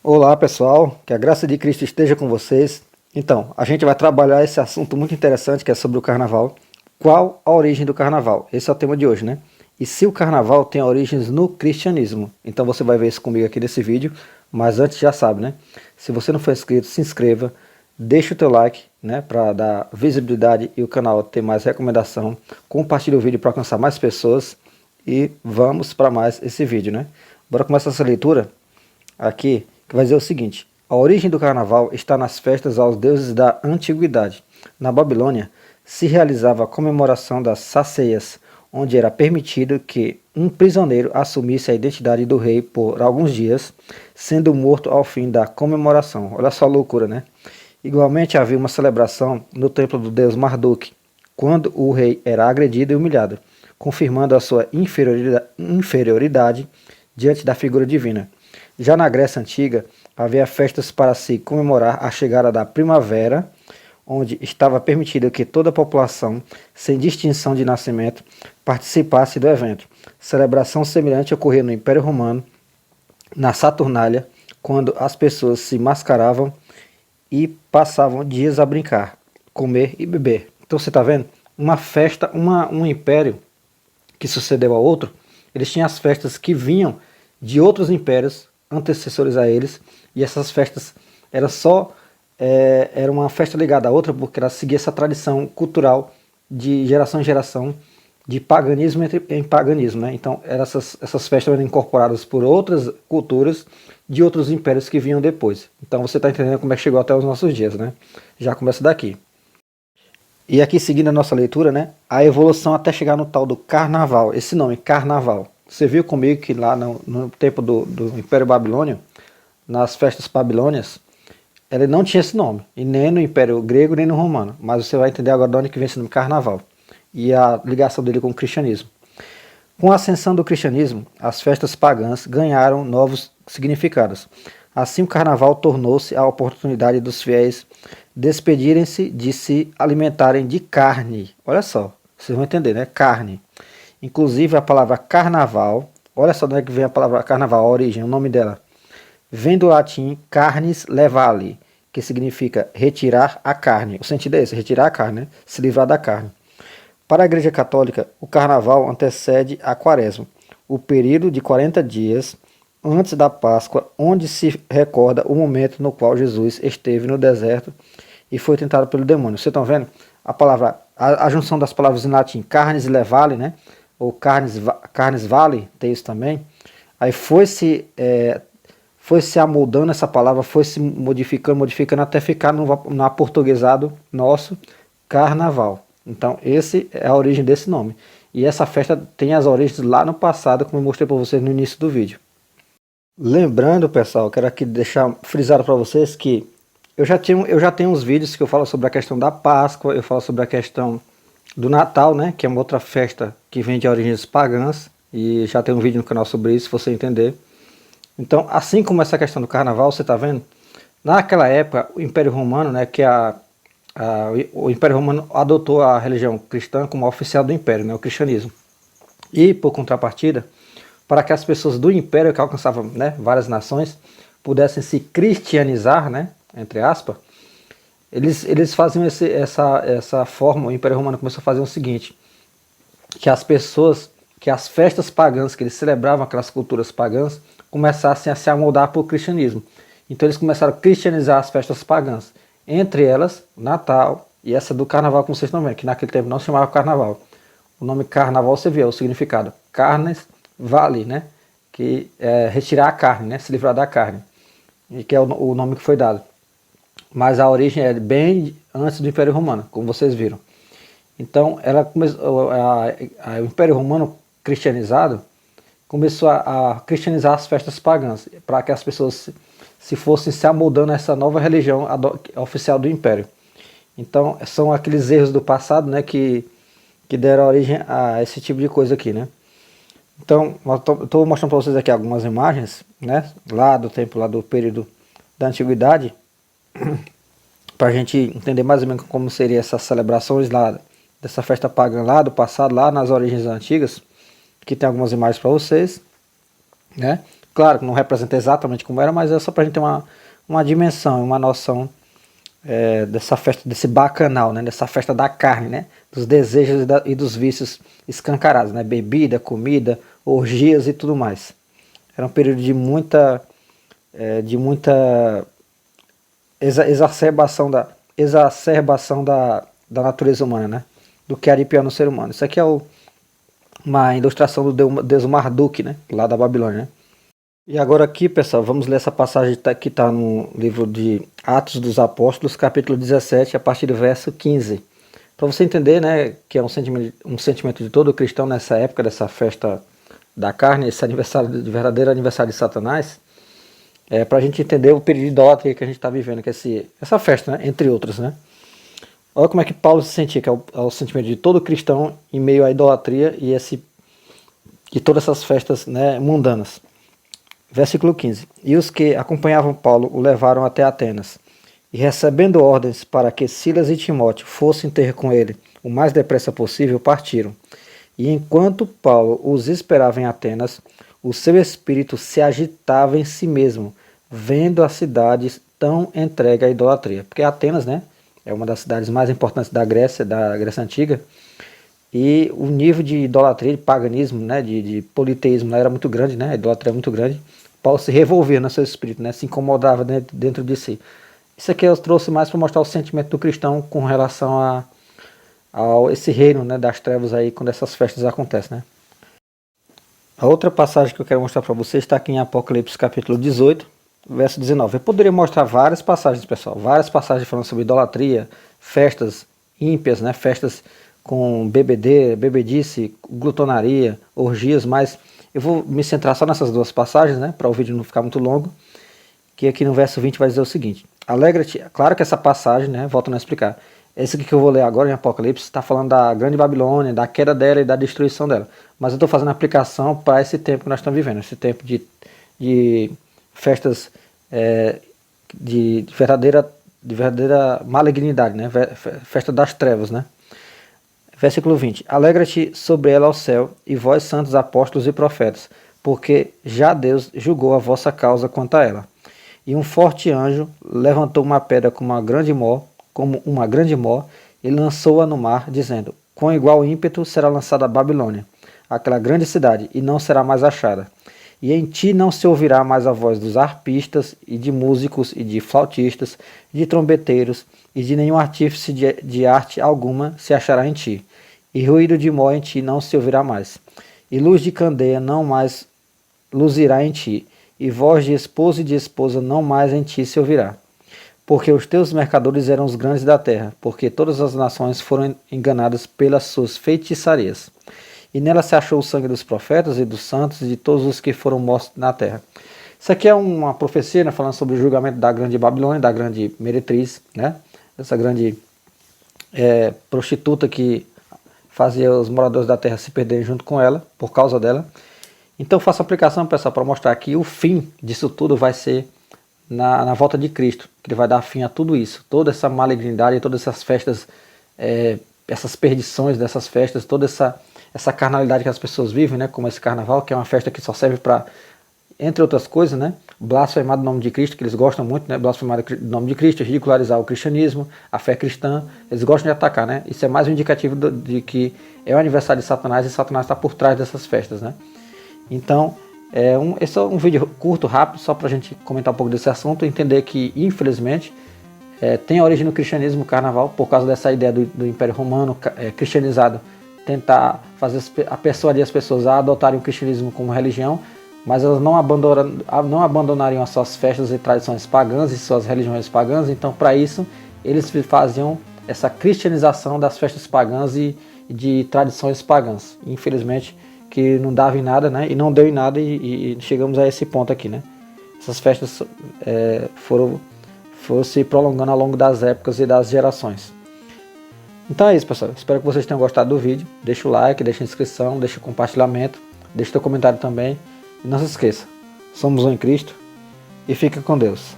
Olá pessoal, que a graça de Cristo esteja com vocês. Então, a gente vai trabalhar esse assunto muito interessante que é sobre o carnaval. Qual a origem do carnaval? Esse é o tema de hoje, né? E se o carnaval tem origens no cristianismo? Então você vai ver isso comigo aqui nesse vídeo, mas antes já sabe, né? Se você não for inscrito, se inscreva, deixa o teu like, né, para dar visibilidade e o canal ter mais recomendação. Compartilhe o vídeo para alcançar mais pessoas e vamos para mais esse vídeo, né? Bora começar essa leitura aqui, que vai dizer o seguinte: a origem do carnaval está nas festas aos deuses da antiguidade. Na Babilônia, se realizava a comemoração das saceias, onde era permitido que um prisioneiro assumisse a identidade do rei por alguns dias, sendo morto ao fim da comemoração. Olha só a loucura, né? Igualmente havia uma celebração no templo do deus Marduk, quando o rei era agredido e humilhado, confirmando a sua inferioridade diante da figura divina. Já na Grécia Antiga, havia festas para se comemorar a chegada da primavera, onde estava permitido que toda a população, sem distinção de nascimento, participasse do evento. Celebração semelhante ocorreu no Império Romano, na Saturnália, quando as pessoas se mascaravam e passavam dias a brincar, comer e beber. Então você está vendo? Uma festa, um império que sucedeu a outro, eles tinham as festas que vinham de outros impérios antecessores a eles, e essas festas era uma festa ligada à outra porque ela seguia essa tradição cultural de geração em geração, de paganismo em paganismo, né? Então essas festas eram incorporadas por outras culturas de outros impérios que vinham depois. Então você está entendendo como é que chegou até os nossos dias, né? Já começa daqui. E aqui seguindo a nossa leitura, né? A evolução até chegar no tal do carnaval. Esse nome, carnaval. Você viu comigo que lá no tempo do Império Babilônio, nas festas babilônias, ele não tinha esse nome. E nem no Império Grego, nem no Romano. Mas você vai entender agora de onde que vem esse nome carnaval. E a ligação dele com o cristianismo. Com a ascensão do cristianismo, as festas pagãs ganharam novos significados. Assim, o carnaval tornou-se a oportunidade dos fiéis despedirem-se de se alimentarem de carne. Olha só, vocês vão entender, né? Carne. Inclusive a palavra carnaval, olha só de onde é que vem a palavra carnaval, a origem, o nome dela. Vem do latim carnis levale, que significa retirar a carne. O sentido é esse, retirar a carne, né? Se livrar da carne. Para a Igreja Católica, o carnaval antecede a quaresma, o período de 40 dias antes da Páscoa, onde se recorda o momento no qual Jesus esteve no deserto e foi tentado pelo demônio. Vocês estão vendo? A junção das palavras em latim, carnes levale, né? Ou carnes vale, tem isso também. Aí foi se amoldando essa palavra, foi se modificando até ficar no aportuguesado nosso, carnaval. Então, essa é a origem desse nome. E essa festa tem as origens lá no passado, como eu mostrei para vocês no início do vídeo. Lembrando, pessoal, quero aqui deixar frisado para vocês que eu já tenho uns vídeos que eu falo sobre a questão da Páscoa, eu falo sobre a questão do Natal, né, que é uma outra festa que vem de origens pagãs, e já tem um vídeo no canal sobre isso, se você entender. Então, assim como essa questão do carnaval, você está vendo? Naquela época, o Império Romano, né, o Império Romano adotou a religião cristã como oficial do Império, né, o cristianismo. E, por contrapartida, para que as pessoas do Império, que alcançavam, né, várias nações, pudessem se cristianizar, né, entre aspas, eles faziam essa forma. O Império Romano começou a fazer o seguinte, que as festas pagãs que eles celebravam, aquelas culturas pagãs, começassem a se amoldar para o cristianismo. Então eles começaram a cristianizar as festas pagãs, entre elas Natal e essa do Carnaval, como vocês estão vendo, que naquele tempo não se chamava Carnaval. O nome Carnaval, você vê o significado, carnes vale, né, que é retirar a carne, né, se livrar da carne, e que é o nome que foi dado. Mas a origem é bem antes do Império Romano, como vocês viram. Então o Império Romano cristianizado começou a cristianizar as festas pagãs, para que as pessoas se fossem se amoldando a essa nova religião oficial do Império. Então são aqueles erros do passado, né, que deram origem a esse tipo de coisa aqui, né. Então estou mostrando para vocês aqui algumas imagens, né, lá do tempo, lá do período da antiguidade, para a gente entender mais ou menos como seriam essas celebrações lá, dessa festa pagã lá do passado, lá nas origens antigas, que tem algumas imagens para vocês, né? Claro que não representa exatamente como era, mas é só para a gente ter uma dimensão, uma noção dessa festa, desse bacanal, né? Dessa festa da carne, né? Dos desejos e dos vícios escancarados, né? Bebida, comida, orgias e tudo mais. Era um período de muita exacerbação da natureza humana, né? Do que era pior no ser humano. Isso aqui é uma ilustração do deus Marduk, né? Lá da Babilônia, né? E agora aqui, pessoal, vamos ler essa passagem que está no livro de Atos dos Apóstolos, capítulo 17, a partir do verso 15. Para você entender, né, que é um sentimento de todo cristão nessa época, dessa festa da carne, esse verdadeiro aniversário de Satanás, para a gente entender o período de idolatria que a gente está vivendo, que é essa festa, né, entre outras, né. Olha como é que Paulo se sentia, que é o sentimento de todo cristão em meio à idolatria e todas essas festas, né, mundanas. Versículo 15. E os que acompanhavam Paulo o levaram até Atenas. E recebendo ordens para que Silas e Timóteo fossem ter com ele o mais depressa possível, partiram. E enquanto Paulo os esperava em Atenas, o seu espírito se agitava em si mesmo, vendo a cidade tão entregue à idolatria. Porque Atenas, né, é uma das cidades mais importantes da Grécia Antiga, e o nível de idolatria, de paganismo, né, de politeísmo era muito grande, né, a idolatria é muito grande. Paulo se revolvia no seu espírito, né, se incomodava dentro de si. Isso aqui eu trouxe mais para mostrar o sentimento do cristão com relação a esse reino, né, das trevas aí, quando essas festas acontecem, né. A outra passagem que eu quero mostrar para vocês está aqui em Apocalipse capítulo 18, verso 19. Eu poderia mostrar várias passagens, pessoal, várias passagens falando sobre idolatria, festas ímpias, né, festas com bebedice, glutonaria, orgias, mas eu vou me centrar só nessas duas passagens, né, para o vídeo não ficar muito longo, que aqui no verso 20 vai dizer o seguinte: alegra-te, claro que essa passagem, né, voltando a explicar, esse aqui que eu vou ler agora em Apocalipse está falando da grande Babilônia, da queda dela e da destruição dela, mas eu estou fazendo aplicação para esse tempo que nós estamos vivendo, esse tempo de festas de verdadeira malignidade, né, festa das trevas, né. Versículo 20. Alegra-te sobre ela ao céu, e vós santos apóstolos e profetas, porque já Deus julgou a vossa causa quanto a ela. E um forte anjo levantou uma pedra como uma grande mó, e lançou-a no mar, dizendo: com igual ímpeto será lançada a Babilônia, aquela grande cidade, e não será mais achada. E em ti não se ouvirá mais a voz dos arpistas, e de músicos, e de flautistas, e de trombeteiros, e de nenhum artífice de arte alguma se achará em ti. E ruído de mó em ti não se ouvirá mais. E luz de candeia não mais luzirá em ti. E voz de esposo e de esposa não mais em ti se ouvirá. Porque os teus mercadores eram os grandes da terra, porque todas as nações foram enganadas pelas suas feitiçarias. E nela se achou o sangue dos profetas e dos santos e de todos os que foram mortos na terra. Isso aqui é uma profecia, né, falando sobre o julgamento da grande Babilônia, da grande meretriz, né, essa grande prostituta que fazia os moradores da terra se perderem junto com ela, por causa dela. Então faço aplicação, pessoal, para mostrar que o fim disso tudo vai ser na volta de Cristo, que ele vai dar fim a tudo isso, toda essa malignidade, todas essas festas, essas perdições dessas festas, toda essa carnalidade que as pessoas vivem, né, como esse carnaval, que é uma festa que só serve para, entre outras coisas, né, blasfemar do nome de Cristo, que eles gostam muito, né, blasfemar do nome de Cristo, ridicularizar o cristianismo, a fé cristã, eles gostam de atacar, né, isso é mais um indicativo de que é o aniversário de Satanás e Satanás está por trás dessas festas, né. Então, esse é um vídeo curto, rápido, só para a gente comentar um pouco desse assunto e entender que, infelizmente, tem origem no cristianismo o carnaval, por causa dessa ideia do Império Romano cristianizado, tentar persuadir as pessoas a adotarem o cristianismo como religião, mas elas não abandonariam as suas festas e tradições pagãs e suas religiões pagãs. Então, para isso, eles faziam essa cristianização das festas pagãs e de tradições pagãs. Infelizmente, que não dava em nada, né? E não deu em nada, e chegamos a esse ponto aqui, né? Essas festas foram se prolongando ao longo das épocas e das gerações. Então é isso, pessoal. Espero que vocês tenham gostado do vídeo. Deixa o like, deixa a inscrição, deixa o compartilhamento, deixa o teu comentário também. E não se esqueça, somos um em Cristo, e fica com Deus.